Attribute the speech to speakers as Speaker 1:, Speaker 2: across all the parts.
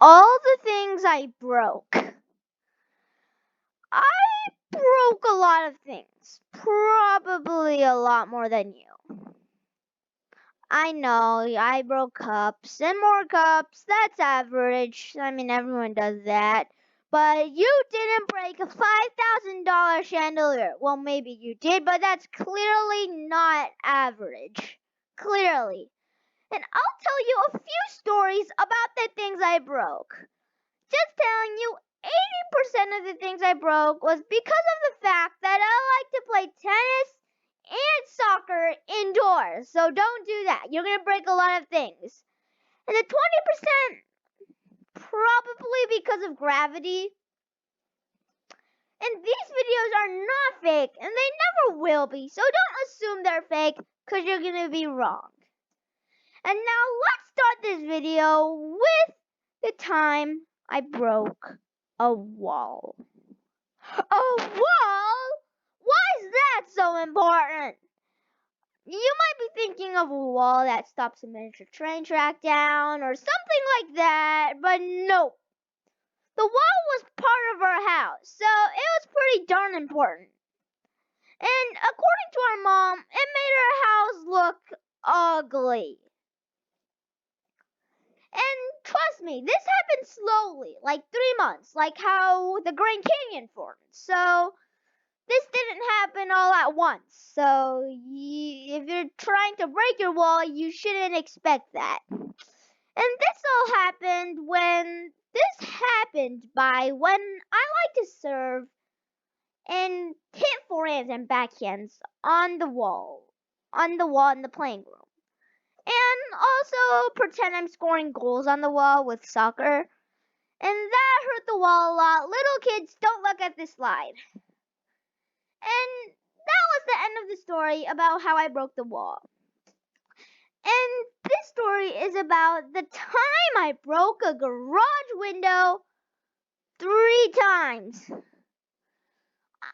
Speaker 1: all the things I broke. I broke a lot of things. Probably a lot more than you. I know, I broke cups and more cups. That's average. I mean, everyone does that. But you didn't break a $5,000 chandelier. Well, maybe you did, but that's clearly not average. Clearly. And I'll tell you a few stories about the things I broke. Just telling you, 80% of the things I broke was because of the fact that I like to play tennis and soccer indoors. So don't do that. You're going to break a lot of things. And the 20%, probably because of gravity. And these videos are not fake, and they never will be. So don't assume they're fake, because you're going to be wrong. And now let's start this video with the time I broke a wall. A wall? Why is that so important? You might be thinking of a wall that stops a miniature train track down or something like that, but no. The wall was part of our house, so it was pretty darn important. And according to our mom, it made our house look ugly. And trust me, this happened slowly, like 3 months, like how the Grand Canyon formed. So this didn't happen all at once. So if you're trying to break your wall, you shouldn't expect that. And this all happened when I like to serve and hit forehands and backhands on the wall in the playing room. And also pretend I'm scoring goals on the wall with soccer. And that hurt the wall a lot. Little kids, don't look at this slide. And that was the end of the story about how I broke the wall. And this story is about the time I broke a garage window 3 times.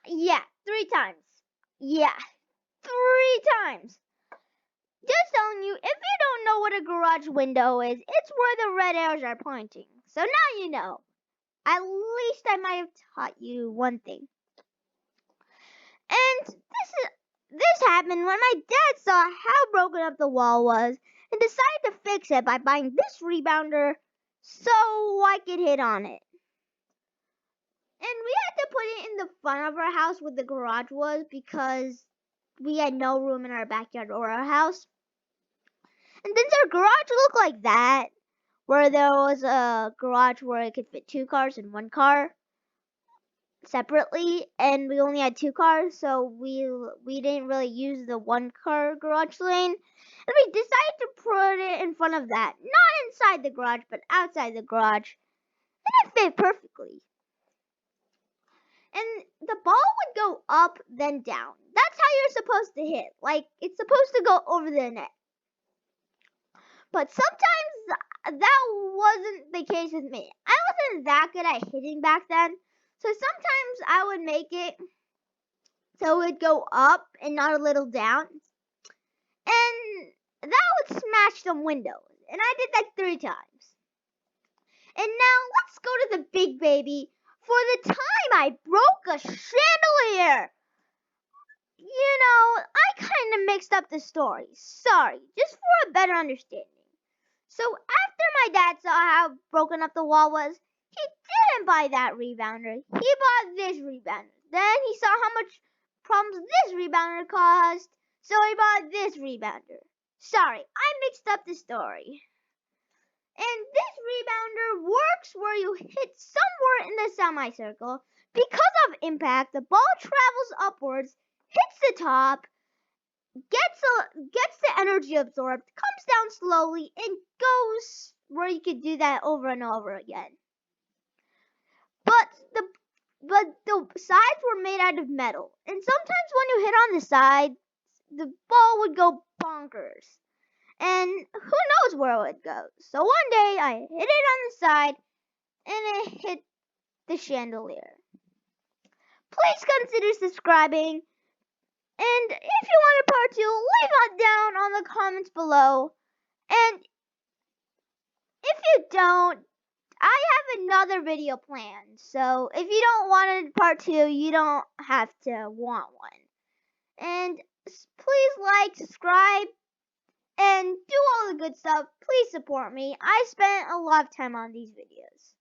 Speaker 1: Yeah, 3 times. Yeah, 3 times. Just telling you, if you don't know what a garage window is, it's where the red arrows are pointing. So now you know. At least I might have taught you one thing. And this happened when my dad saw how broken up the wall was and decided to fix it by buying this rebounder so I could hit on it. And we had to put it in the front of our house where the garage was because we had no room in our backyard or our house. And since our garage looked like that, where there was a garage where it could fit 2 cars and 1 car separately, and we only had 2 cars, so we didn't really use the 1 car garage lane, and we decided to put it in front of that, not inside the garage but outside the garage, and it fit perfectly. And the ball would go up then down. That's how you're supposed to hit, like it's supposed to go over the net. But sometimes that wasn't the case with me. I wasn't that good at hitting back then, so sometimes I would make it so it would go up and not a little down. And that would smash some windows. And I did that 3 times. And now let's go to the big baby for the time I broke a chandelier. You know, I kind of mixed up the story. Sorry, just for a better understanding. So after my dad saw how broken up the wall was, he didn't buy that rebounder. He bought this rebounder. Then he saw how much problems this rebounder caused, so he bought this rebounder. Sorry, I mixed up the story. And this rebounder works where you hit somewhere in the semicircle. Because of impact, the ball travels upwards, hits the top, gets the energy absorbed, comes down slowly, and goes where you could do that over and over again. But the sides were made out of metal, and sometimes when you hit on the side, the ball would go bonkers. And who knows where it would go. So one day I hit it on the side, and it hit the chandelier. Please consider subscribing. And if you want a part 2, leave it down on the comments below. And if you don't, I have another video planned, so if you don't want a part 2, you don't have to want one. And please like, subscribe, and do all the good stuff. Please support me. I spent a lot of time on these videos.